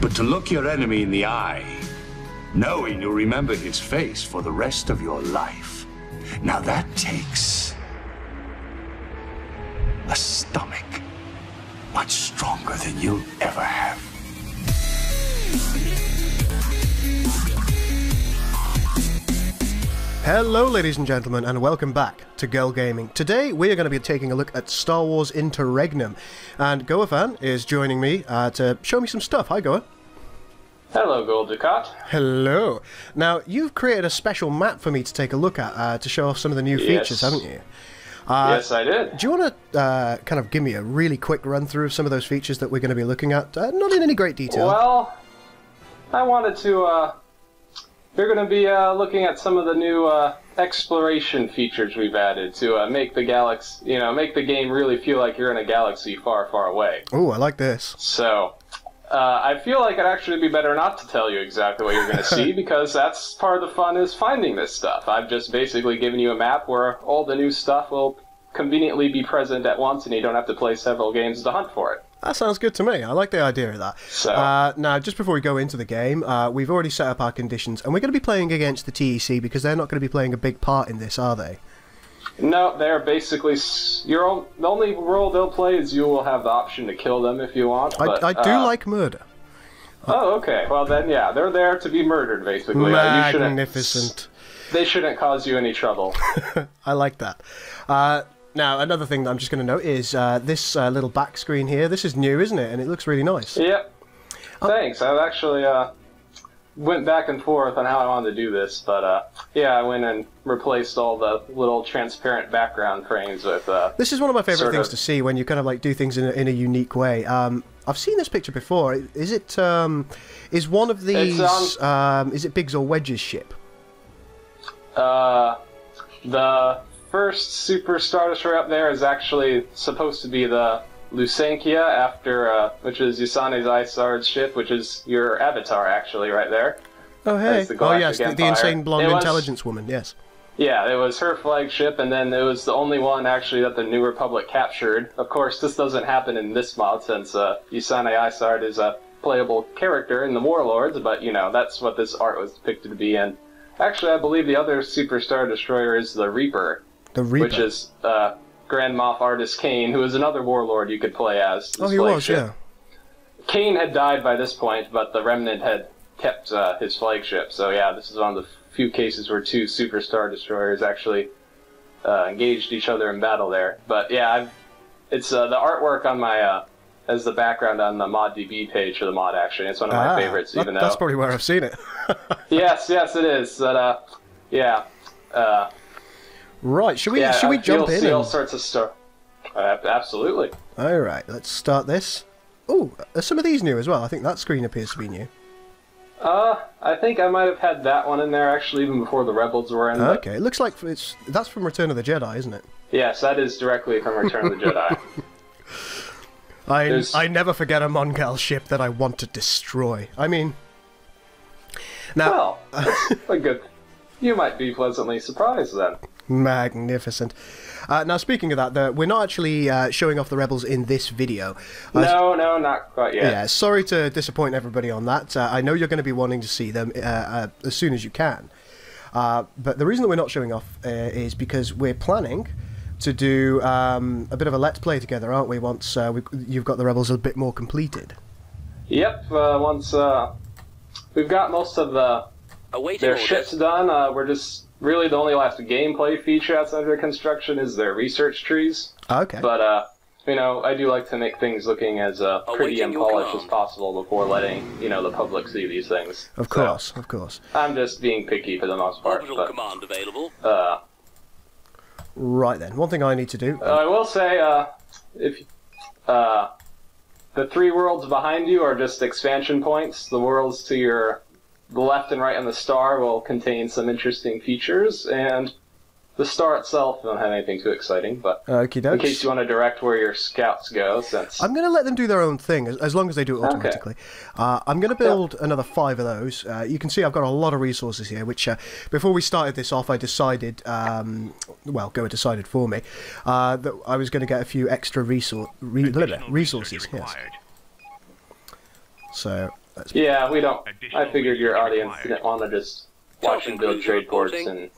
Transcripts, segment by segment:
But to look your enemy in the eye, knowing you'll remember his face for the rest of your life, now that takes a stomach much stronger than you'll ever have. Hello ladies and gentlemen, and welcome back to Girl Gaming. Today we are going to be taking a look at Star Wars Interregnum, and Goa is joining me to show me some stuff. Hi Goa. Hello Gold Ducat. Hello. Now you've created a special map for me to take a look at to show off some of the new features, haven't you? Yes, I did. Do you want to kind of give me a really quick run through of some of those features that we're going to be looking at? Not in any great detail. Well, I wanted to... We're going to be looking at some of the new exploration features we've added to make the galaxy, make the game really feel like you're in a galaxy far, far away. Oh, I like this. So, I feel like it'd actually be better not to tell you exactly what you're going to see, because that's part of the fun is finding this stuff. I've just basically given you a map where all the new stuff will conveniently be present at once, and you don't have to play several games to hunt for it. That sounds good to me. I like the idea of that. So, now, just before we go into the game, we've already set up our conditions, and we're going to be playing against the TEC because they're not going to be playing a big part in this, are they? No, they're basically... the only role they'll play is you will have the option to kill them if you want. But, I do like murder. Oh, okay. Well, then, yeah, they're there to be murdered, basically. Magnificent. They shouldn't cause you any trouble. I like that. Now, another thing that I'm just going to note is this little back screen here. This is new, isn't it? And it looks really nice. Yep. Thanks. I actually went back and forth on how I wanted to do this, but yeah, I went and replaced all the little transparent background frames with... this is one of my favorite things to see when you kind of like do things in a unique way. I've seen this picture before. Is it is one of these is it Biggs or Wedge's ship? The first Super Star Destroyer up there is actually supposed to be the Lusankia, after which is Yusane's Isard's ship, which is your avatar actually right there. Oh hey, yes, the insane blonde intelligence woman, yes. Yeah, it was her flagship, and then it was the only one actually that the New Republic captured. Of course, this doesn't happen in this mod since Yusane Isard is a playable character in the Warlords, but that's what this art was depicted to be. And actually, I believe the other Super Star Destroyer is the Reaper. The Reaper. Which is Grand Moff Artus Kane, who is another warlord you could play as. Oh, he was, yeah. Kane had died by this point, but the Remnant had kept his flagship. So yeah, this is one of the few cases where two Super Star Destroyers actually engaged each other in battle there. But yeah, it's the artwork on my as the background on the ModDB page for the mod. Actually, it's one of my favorites. That's probably where I've seen it. yes, it is. But yeah. Right, should we jump in? See all sorts of stuff. Absolutely. All right, let's start this. Oh, are some of these new as well? I think that screen appears to be new. I think I might have had that one in there actually even before the Rebels were in. Okay, it looks like that's from Return of the Jedi, isn't it? Yes, that is directly from Return of the Jedi. I never forget a Mongol ship that I want to destroy. I mean, now. Well, that's a good. You might be pleasantly surprised then. Magnificent. Now, speaking of that, we're not actually showing off the Rebels in this video. No, not quite yet. Yeah, sorry to disappoint everybody on that. I know you're going to be wanting to see them as soon as you can. But the reason that we're not showing off is because we're planning to do a bit of a Let's Play together, aren't we, once you've got the Rebels a bit more completed? Yep, once we've got most of their ships done, we're just... Really, the only last gameplay feature that's under construction is their research trees. Okay. But, I do like to make things looking as pretty and polished as possible before letting, the public see these things. Of course. I'm just being picky for the most part. Orbital command available. Right then, one thing I need to do... I will say, if the three worlds behind you are just expansion points. The worlds to the left and right on the star will contain some interesting features, and the star itself don't have anything too exciting, but in case you want to direct where your scouts go, since... I'm going to let them do their own thing, as long as they do it automatically. Okay. I'm going to build another 5 of those. You can see I've got a lot of resources here, which, before we started this off, I decided, well, Goa decided for me, that I was going to get a few extra resources, yes. So, Yeah, we don't. I figured your audience didn't want to just watch and build trade ports and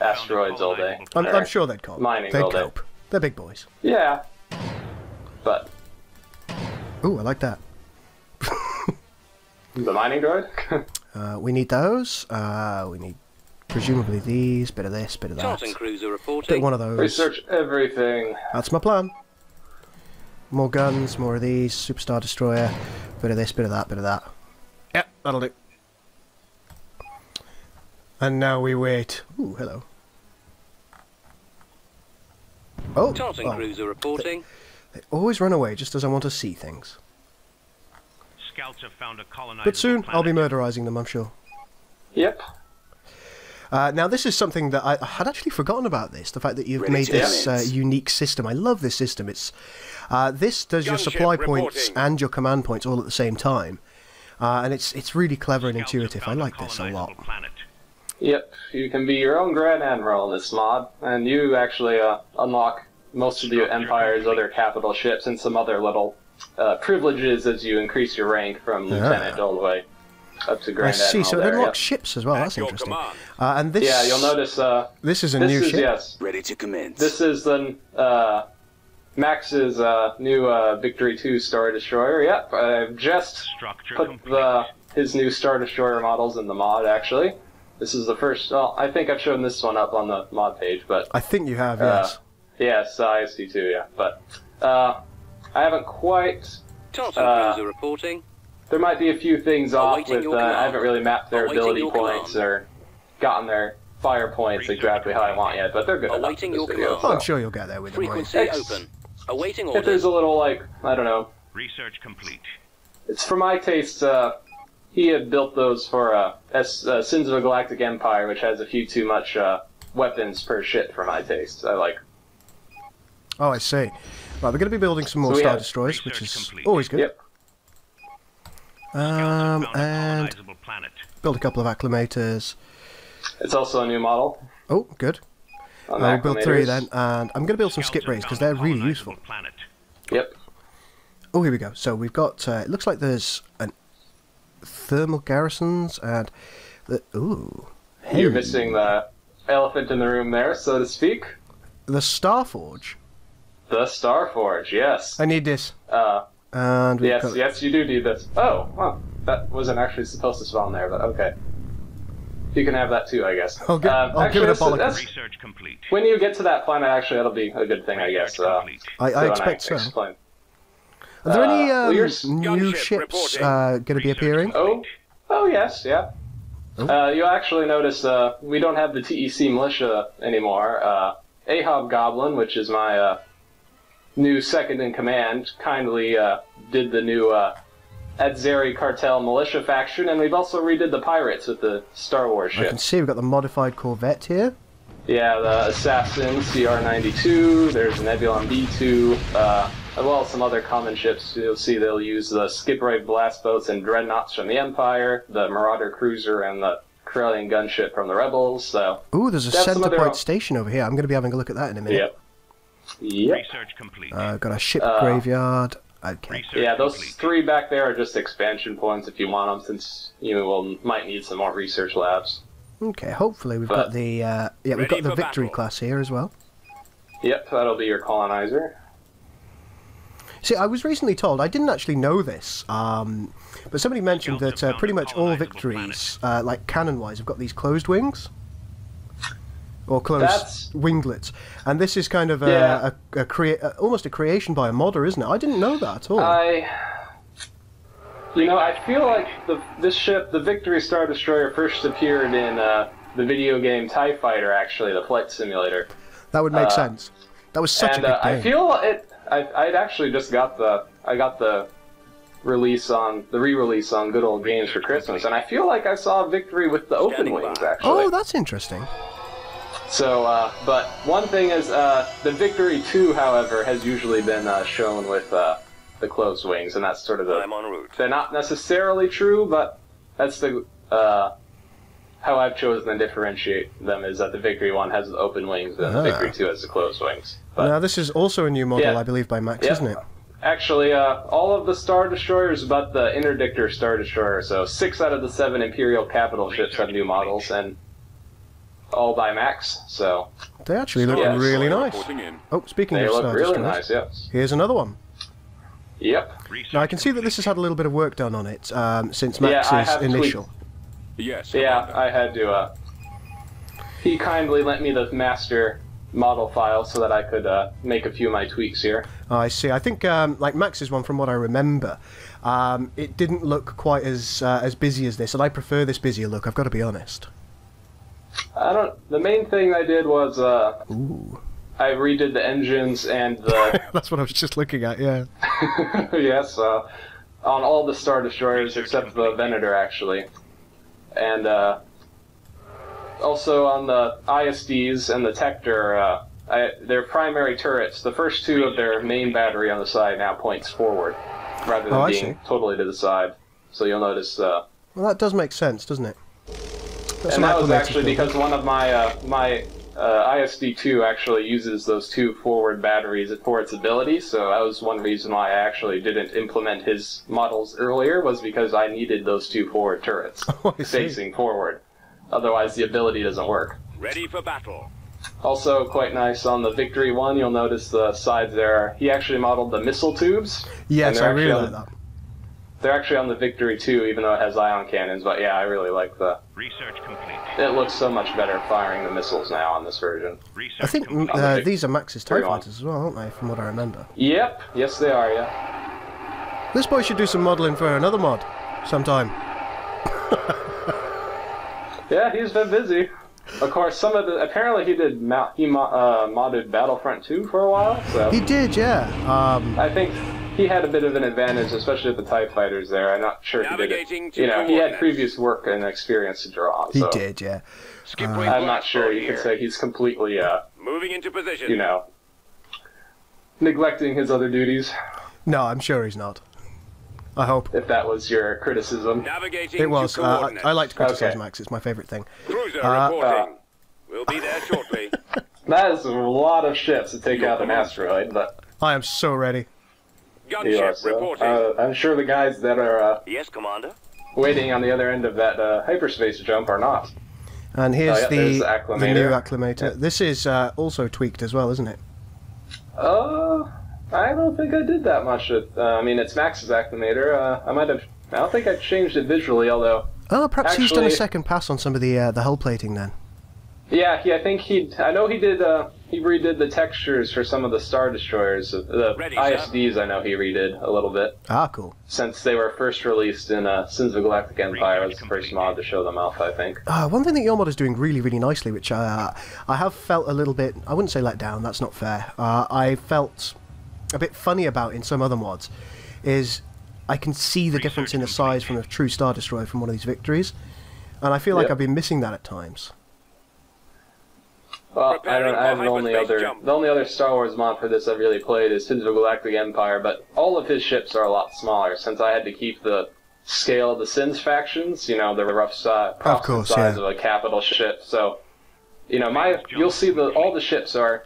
asteroids all day. I'm sure they'd cope. Mining They'd all day. cope. They're big boys. Yeah. But Ooh, I like that. the mining droid? We need those. We need presumably these. Bit of this, bit of that. Charting cruiser Bit reporting. one of those. Research everything. That's my plan. More guns, more of these. Superstar destroyer. Bit of this, bit of that, bit of that. Yep, that'll do. And now we wait. Ooh, hello. Oh, Charting cruiser reporting. They always run away just as I want to see things. Scouts have found a colonizable But soon, I'll be planet. murderizing them, I'm sure. Yep. Now, this is something that I had actually forgotten about this. The fact that you've Ready made to this commence. unique system. I love this system. It's this does your Gunship supply points reporting. and your command points all at the same time. And it's really clever and Scouts have intuitive. I found a like this a lot. colonizable planet. Yep. You can be your own Grand Admiral in this mod, and you actually unlock most of the Empire's other capital ships and some other little privileges as you increase your rank from Lieutenant all the way up to I Grand see. Admiral. So it there, unlocks yep. ships as well. At That's your interesting. command. And this, Yeah, you'll notice this is a this new is, ship. yes, Ready to commence. this is the Max's new Victory 2 Star Destroyer. Yep, I've just Structure put complete. his new Star Destroyer models in the mod, actually. This is the first, well, I think I've shown this one up on the mod page, but I think you have, yes. yes, ISD2, yeah. But I haven't quite, Charting cruiser reporting. there might be a few things off Awaiting with, your command. I haven't really mapped their Awaiting ability your points command. or gotten their fire points exactly how I want yet, but they're good enough Awaiting for this your video. command. I'm sure you'll get there with them. won't you? Frequency X. open. Awaiting If orders. there's a little, like, I don't know, Research complete. it's for my taste, he had built those for Sins of a Galactic Empire, which has a few too much weapons per ship for my taste. I like. Oh, I see. Right, we're going to be building some more So we Star have Destroyers, which research is complete. always good. Yep. Scouts have found a And colonizable planet. build a couple of acclimators. It's also a new model. Oh, good. On I'll build 3 acclimators. then, and I'm going to build some Scouts skip have rays because found a they're really useful. colonizable planet. Yep. Oh, here we go. So we've got, it looks like there's an thermal garrisons and the, ooh. Hey, You're missing the elephant in the room there, so to speak. the Starforge. The Starforge, yes. I need this. Uh, And we've yes, got, yes, you do need this. Oh, well, that wasn't actually supposed to spawn there, but okay. You can have that too, I guess. I'll give actually, it a bollock. that's- Research complete. when you get to that planet, actually, that'll be a good thing, I guess. Research complete. I when expect so. explain. Are there any well, you're new gunship ships reporting. going to be Research appearing? Oh, oh yes, yeah. Oh. You'll actually notice we don't have the TEC militia anymore. Ahab Goblin, which is my new second in command, kindly did the new Adzeri Cartel militia faction, and we've also redid the pirates with the Star Wars I can ships. see we've got the modified Corvette here. Yeah, the Assassin CR-92, there's Nebulon B2, as well as some other common ships. You'll see they'll use the Skipwray blast boats and dreadnoughts from the Empire, the Marauder cruiser, and the Corellian gunship from the Rebels. So, Ooh, there's a That's some center other- point station over here. I'm going to be having a look at that in a minute. yep. Yep. Research complete. Got a ship graveyard. Okay. Research Yeah, those complete. 3 back there are just expansion points if you want them, since you might need some more research labs. Okay, hopefully we've But- got the yeah, we've Ready got the for Victory battle. class here as well. Yep, that'll be your colonizer. See, I was recently told, I didn't actually know this, but somebody mentioned Scouts that have found pretty a much all colonizable victories, like cannon-wise, have got these closed wings. Or closed That's- winglets. And this is kind of Yeah. almost a creation by a modder, isn't it? I didn't know that at all. I feel like this ship, the Victory Star Destroyer, first appeared in the video game TIE Fighter, actually, the flight simulator. that would make sense. That was such And a good game. I feel I'd actually just got the re-release on Good Old Games for Christmas, and I feel like I saw Victory with the open Standing wings, by. actually. Oh, that's interesting. So, but one thing is, the Victory 2, however, has usually been shown with the closed wings, and that's sort of I'm en route. they're not necessarily true, but that's the how I've chosen to differentiate them, is that the Victory 1 has the open wings and the Victory 2 has the closed wings. But Now, this is also a new model, Yeah. I believe, by Max, Yep. isn't it? Actually, all of the Star Destroyers but the Interdictor Star Destroyer. So 6 out of the 7 Imperial capital ships have new models, and all by Max. So They actually look Yes. really nice. Oh, speaking they of look Star really Destroyers, nice. Yes. here's another one. Yep. Now I can see that this has had a little bit of work done on it since Yeah, I Max's have initial. Yes. Yeah, I had to. He kindly lent me the master model file so that I could make a few of my tweaks here. I see. I think like Max's one, from what I remember, it didn't look quite as busy as this, and I prefer this busier look. I've got to be honest. The main thing I did was Ooh, I redid the engines and the that's what I was just looking at. Yeah. yes, on all the Star Destroyers except the Venator actually, and also on the ISDs and the Tector. Their primary turrets, the first 2 of their main battery on the side now points forward, rather than I being see. totally to the side. So you'll notice. Well, that does make sense, doesn't it? That's And an that was acclimated actually building. because one of my ISD2 actually uses those 2 forward batteries for its ability, so that was one reason why I actually didn't implement his models earlier, was because I needed those 2 forward turrets Oh, I see. facing forward. Otherwise the ability doesn't work. Ready for battle. Also quite nice on the Victory one, you'll notice the sides there. He actually modeled the missile tubes. Yes, and they're I really actually like that. They're actually on the Victory too, even though it has ion cannons, but yeah, I really like the... Research complete. It looks so much better firing the missiles now on this version. Research I think complete. these are Max's TIE Very on. fighters as well, aren't they, from what I remember? Yep, yes they are, yeah. This boy should do some modelling for another mod sometime. Yeah, he's been busy. Of course, some of the... Apparently he did... modded Battlefront 2 for a while, so... He did, yeah. I think he had a bit of an advantage, especially with the TIE fighters there. I'm not sure if he did Navigating it. to You know, he had coordinates. previous work and experience to draw on, He so... did, yeah. Skip I'm not sure you could say he's completely, Moving into position. you know, neglecting his other duties, No, I'm sure he's not. I hope. if that was your criticism. Navigating It was. to coordinates. I like to criticize Okay. Max. It's my favourite thing. Cruiser Uh, reporting. We'll be there shortly. That is a lot of ships to take out an asteroid, but I am so ready. you are Gunship so. reporting. I'm sure the guys that are Yes, Commander. waiting on the other end of that hyperspace jump are not. And here's Oh, yeah, there's the the new acclimator. acclimator. Yeah. This is also tweaked as well, isn't it? I don't think I did that much with, I mean, it's Max's acclimator. I don't think I changed it visually, although, Oh, perhaps he's done a Actually- second pass on some of the hull plating then. yeah, I think I know he did, he redid the textures for some of the Star Destroyers. The Ready, sir. ISDs I know he redid a little bit, Ah, cool. since they were first released in Sins of the Galactic Empire was the first mod to show them off, I think. One thing that your mod is doing really, really nicely, which I have felt a little bit, I wouldn't say let down, that's not fair. I felt a bit funny about in some other mods, is I can see the difference in the size from a true Star Destroyer from one of these victories, and I feel like Yep. I've been missing that at times. Well, Preparing I have for the only hyperspace jump. other Star Wars mod for this I've really played is Sins of the Galactic Empire, but all of his ships are a lot smaller since I had to keep the scale of the Sins factions, you know, the rough size, course, size yeah. of a capital ship. So, you know, you'll see all the ships are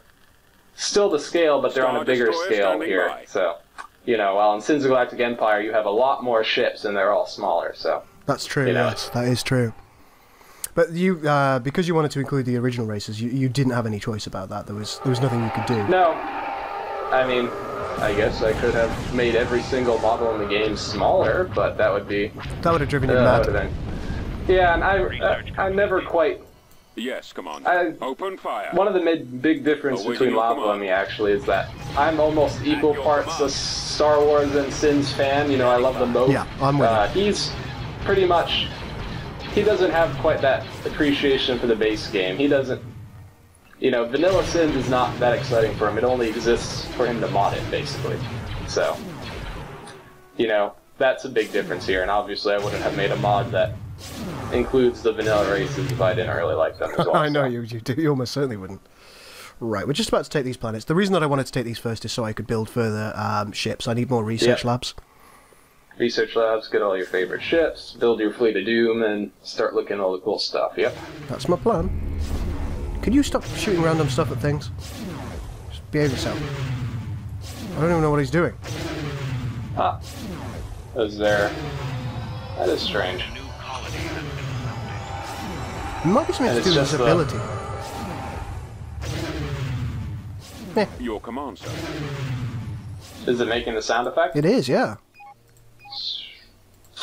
still the scale, but they're on a Star bigger Destroyer scale standing here. by. So, you know, while in Sins of the Galactic Empire you have a lot more ships and they're all smaller. So, That's true, You know. yes, that is true. But you, because you wanted to include the original races, you didn't have any choice about that. There was nothing you could do. no, I mean, I guess I could have made every single model in the game smaller, but that would be That would have driven you that mad. would've been- Yeah, and I never quite. Yes, Commander. Open fire. One of the big difference Awaiting between your Lava command. and me actually is that I'm almost equal your parts command. a Star Wars and Sins fan. You know, I love them both. Yeah, I'm with you. He's pretty much. He doesn't have quite that appreciation for the base game. He doesn't. You know, Vanilla Sins is not that exciting for him. It only exists for him to mod it, basically. So, you know, that's a big difference here. And obviously, I wouldn't have made a mod that includes the vanilla races if I didn't really like them as well. I know so. you almost certainly wouldn't. Right, we're just about to take these planets. The reason that I wanted to take these first is so I could build further ships. I need more research Yeah. labs. Research labs, get all your favorite ships, build your fleet of doom, and start looking at all the cool stuff. Yep. That's my plan. Could you stop shooting random stuff at things? Just behave yourself. I don't even know what he's doing. Ah. Is there... That is strange. It might be something to do with his ability. Your command, sir. Is it making the sound effect? It is, yeah.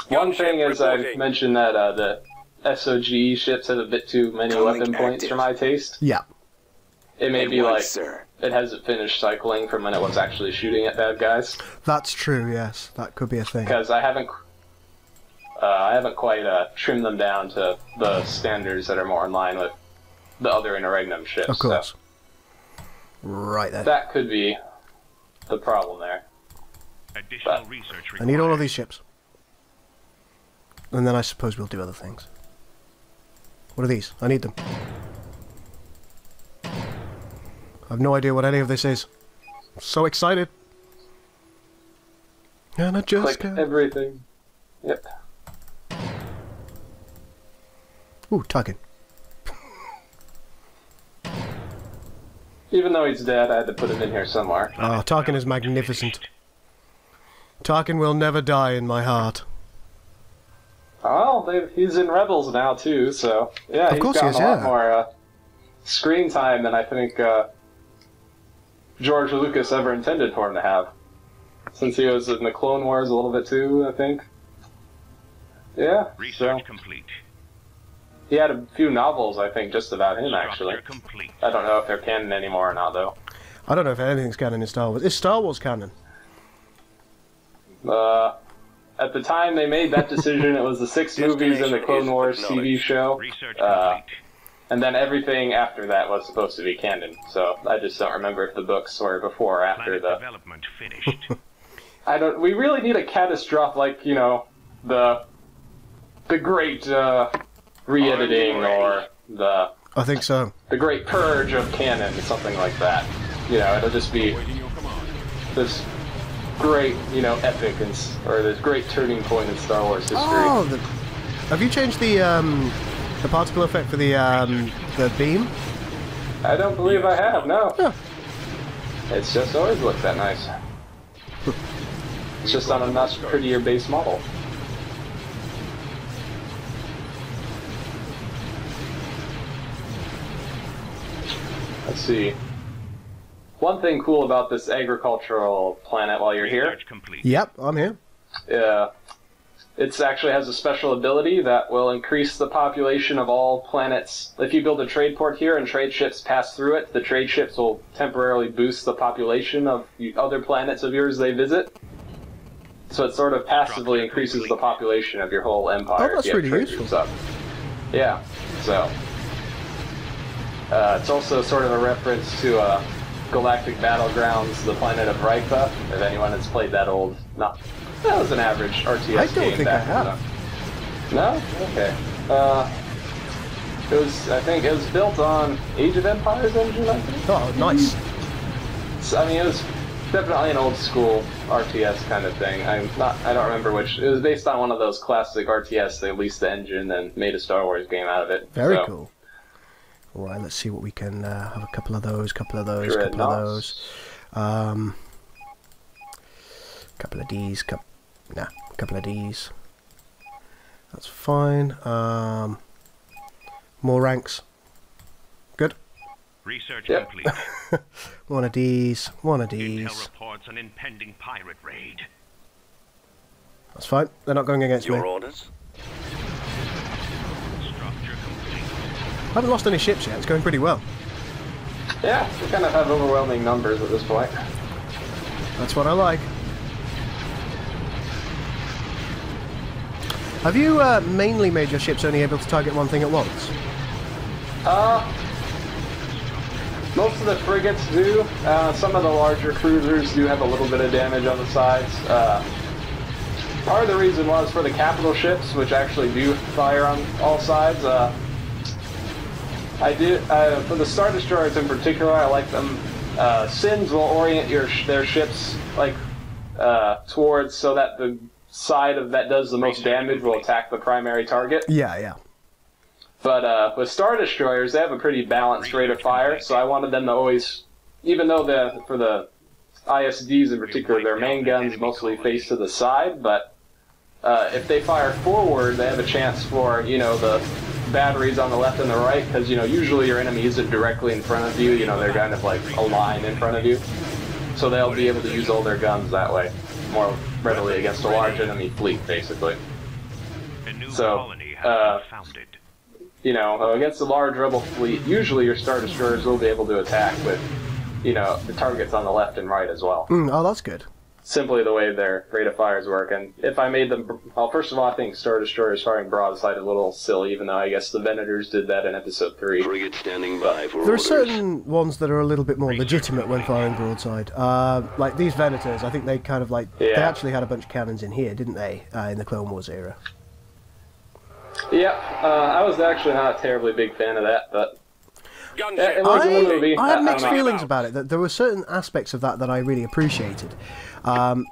One thing is I mentioned that the SOG ships have a bit too many weapon points for my taste. Yeah. It may be like it hasn't finished cycling from when it was actually shooting at bad guys. That's true, yes. That could be a thing. Because I haven't quite trimmed them down to the standards that are more in line with the other Interregnum ships. Of course. So right then. that could be the problem there. Additional research I need all of these ships. And then I suppose we'll do other things. What are these? I need them. I have no idea what any of this is. I'm so excited. And I just Click can't. everything. Yep. Ooh, Tarkin. Even though he's dead, I had to put him in here somewhere. Oh, Tarkin is magnificent. Tarkin will never die in my heart. Oh, he's in Rebels now too, so yeah, he's gotten a lot more screen time than I think George Lucas ever intended for him to have. Since he was in the Clone Wars a little bit too, I think. Yeah, Research complete. He had a few novels, I think, just about him, actually. I don't know if they're canon anymore or not, though. I don't know if anything's canon in Star Wars. Is Star Wars canon? At the time they made that decision, it was the 6 movies and the Clone Wars TV show. And then everything after that was supposed to be canon. So I just don't remember if the books were before or after the... Development finished. We really need a catastrophe, like, you know, the great... re-editing or the... I think so. The great purge of canon, something like that. You know, it'll just be this great, you know, epic or this great turning point in Star Wars history. Oh, have you changed the particle effect for the beam? I don't believe I have. No. Yeah. It's just always looked that nice. It's just on a much prettier base model. Let's see. One thing cool about this agricultural planet while you're here. Yep, I'm here. It actually has a special ability that will increase the population of all planets. If you build a trade port here and trade ships pass through it, the trade ships will temporarily boost the population of other planets of yours they visit. So it sort of passively increases the population of your whole empire. Oh, that's really useful. Yeah, so... it's also sort of a reference to Galactic Battlegrounds, the planet of Ripa, if anyone has played that old... No, that was an average RTS game. I don't think I have. No? Okay. I think it was built on Age of Empires engine, I think? Oh, nice. I mean, it was definitely an old school RTS kind of thing. I don't remember which. It was based on one of those classic RTS. They leased the engine and made a Star Wars game out of it. Very cool. Alright, let's see what we can have a couple of those, couple of those, couple of those. Couple of D's, couple of D's. That's fine. More ranks. Good. Research complete. One of these, one of these. Intel reports an impending pirate raid. That's fine. They're not going against me. Your orders? I haven't lost any ships yet. It's going pretty well. Yeah, we kind of have overwhelming numbers at this point. That's what I like. Have you mainly made your ships only able to target one thing at once? Most of the frigates do. Some of the larger cruisers do have a little bit of damage on the sides. Part of the reason was for the capital ships, which actually do fire on all sides. For the Star Destroyers in particular, I like them. Sins will orient their ships like towards so that the side that does the most damage will attack the primary target. Yeah, yeah. But with Star Destroyers, they have a pretty balanced rate of fire, so I wanted them to always, even though for the ISDs in particular, their main guns mostly face to the side, but if they fire forward, they have a chance for, the batteries on the left and the right, because, usually your enemy isn't directly in front of you, they're kind of like a line in front of you. So they'll be able to use all their guns that way, more readily against a large enemy fleet, basically. So, against a large rebel fleet, usually your Star Destroyers will be able to attack with, the targets on the left and right as well. Oh, that's good. Simply the way their rate of fires work. And if I made them... Well, first of all, I think Star Destroyers firing broadside is a little silly, even though I guess the Venators did that in Episode 3. Frigate standing by for There are orders. certain ones that are a little bit more legitimate when firing broadside. Like these Venators, I think they kind of like... They actually had a bunch of cannons in here, didn't they, in the Clone Wars era? Yeah, I was actually not a terribly big fan of that, but... It was a movie. I had mixed feelings about it. There were certain aspects of that I really appreciated. And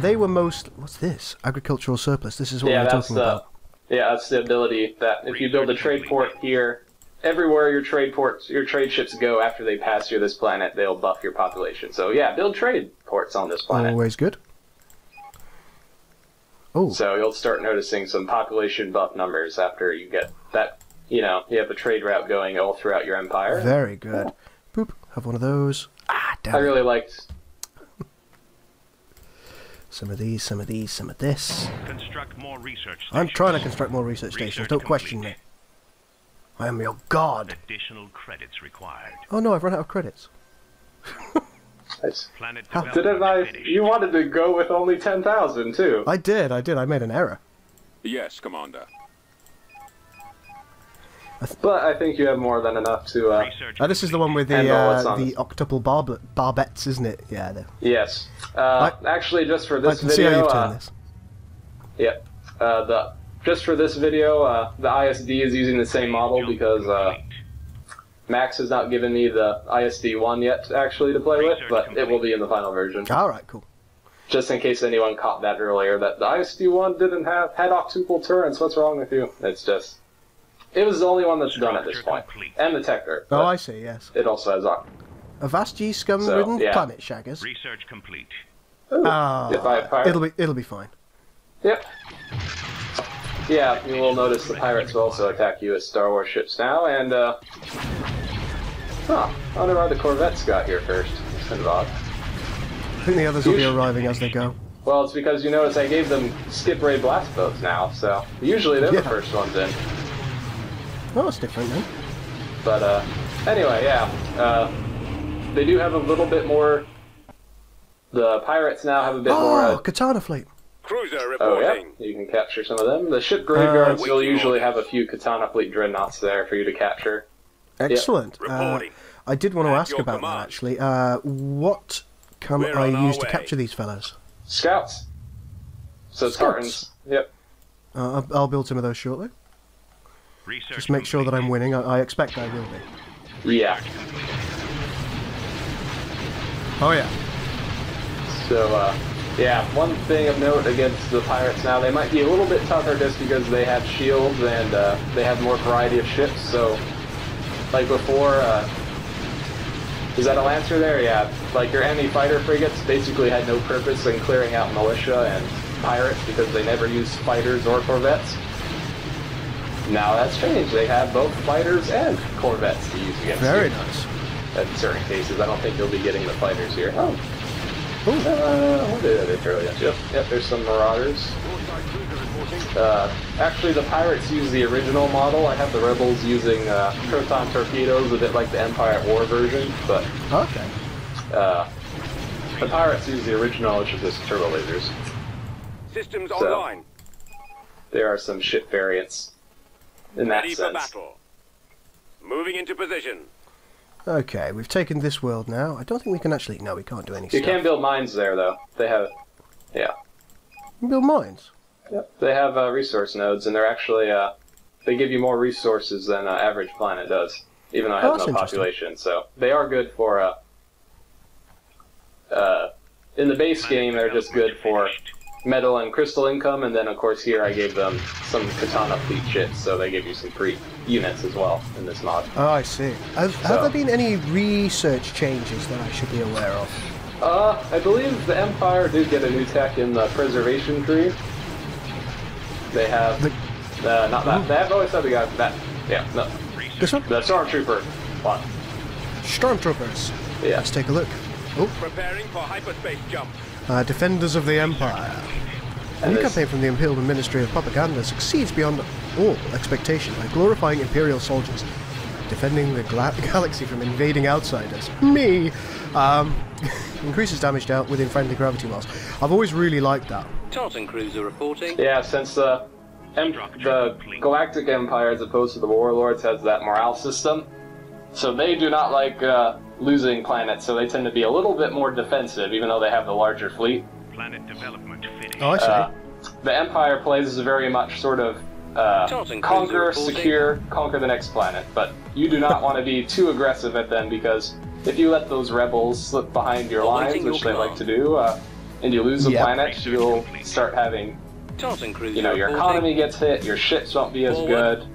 they were most... What's this? Agricultural surplus. This is what we're talking about. Yeah, that's the ability that if you build a trade port here, everywhere your trade ships go after they pass through this planet, they'll buff your population. So yeah, build trade ports on this planet. Always good. Oh. So you'll start noticing some population buff numbers after you get that, you have the trade route going all throughout your empire. Very good. Boop. Have one of those. Ah, damn. I really liked... Some of these, some of these, some of this. Construct more research stations. I'm trying to construct more research stations. Don't question me. I am your god. Additional credits required. Oh no, I've run out of credits. Planet Didn't I? You wanted to go with only 10,000 too. I did. I made an error. Yes, Commander. But I think you have more than enough to... this is the one with the octuple barbettes, isn't it? Yeah. Yes. Actually, just for this I can video... see how you've turned this. Yeah. Just for this video, the ISD is using the same model because Max has not given me the ISD-1 yet, actually, to play with, but it will be in the final version. Alright, cool. Just in case anyone caught that earlier, that the ISD-1 had octuple turrets. What's wrong with you? It's just... It was the only one that's done at this point. And the Tector. Oh, I see, yes. It also has a vast G scum-ridden planet, Shaggers. Research complete. It'll be fine. Yep. Yeah, you will notice the pirates will also attack you as Star Wars ships now, and, I wonder why the Corvettes got here first. It's kind of odd. I think the others will be arriving as they go. Well, it's because you notice I gave them skip ray blast boats now, so usually they're the first ones in. Oh, it's different then. But, anyway, yeah. They do have a little bit more... The pirates now have a bit more... Oh, Katana Fleet. Cruiser reporting. Oh, yeah. You can capture some of them. The ship graveyards will usually have a few Katana Fleet dreadnoughts there for you to capture. Excellent. Reporting. I did want to ask about that, actually. What can I use to capture these fellows? Scouts. So Spartans. Yep. I'll build some of those shortly. Just make sure that I'm winning. I expect I will be. Yeah. Oh yeah. So, yeah, one thing of note against the pirates now, they might be a little bit tougher just because they have shields and they have more variety of ships, so, like before, is that a Lancer there? Yeah, like your enemy fighter frigates basically had no purpose in clearing out militia and pirates because they never used fighters or corvettes. Now that's changed. They have both fighters and corvettes to use against Very you. nice. In certain cases, I don't think you'll be getting the fighters here. Oh. What did I throw yet? Yep, there's some Marauders. Actually, the pirates use the original model. I have the rebels using proton torpedoes, a bit like the Empire at War version, but Okay. the pirates use the original, which is just turbo lasers. Systems online. There are some ship variants in that Ready sense. for battle. Moving into position. Okay, we've taken this world now. I don't think we can actually... No, we can't do any You stuff. can build mines there, though. They have... Yeah. Build mines. Yep. They have resource nodes, and they're actually... they give you more resources than an average planet does, even though it has that's no population. So they are good for... in the base game, they're just good for metal and crystal income, and then, of course, here I gave them some Katana Fleet ships, so they give you some free units as well in this mod. Oh, I see. Have there been any research changes that I should be aware of? I believe the Empire did get a new tech in the preservation tree. They have not that. They have always said the guy that. Yeah, no. This one? The Stormtrooper one. Stormtroopers. Yeah. Let's take a look. Oh, Preparing for hyperspace jump. Defenders of the Empire. A new campaign from the Imperial Ministry of Propaganda succeeds beyond all expectation by glorifying Imperial soldiers, defending the galaxy from invading outsiders. Me! Increases damage dealt within friendly gravity wells. I've always really liked that. Tartan cruiser reporting. Yeah, since the Galactic Empire, as opposed to the Warlords, has that morale system, so they do not like losing planets, so they tend to be a little bit more defensive, even though they have the larger fleet. Planet development finished. Oh, I see. The Empire plays as a very much sort of conquer, secure, conquer the next planet, but you do not want to be too aggressive at them, because if you let those rebels slip behind your lines, which they like to do, and you lose the planet, you'll start having, your economy gets hit, your ships won't be as good.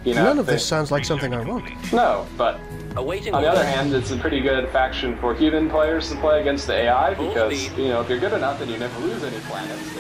None of this sounds like something I want. No, but on the other hand, it's a pretty good faction for human players to play against the AI, because, if you're good enough and you never lose any planets,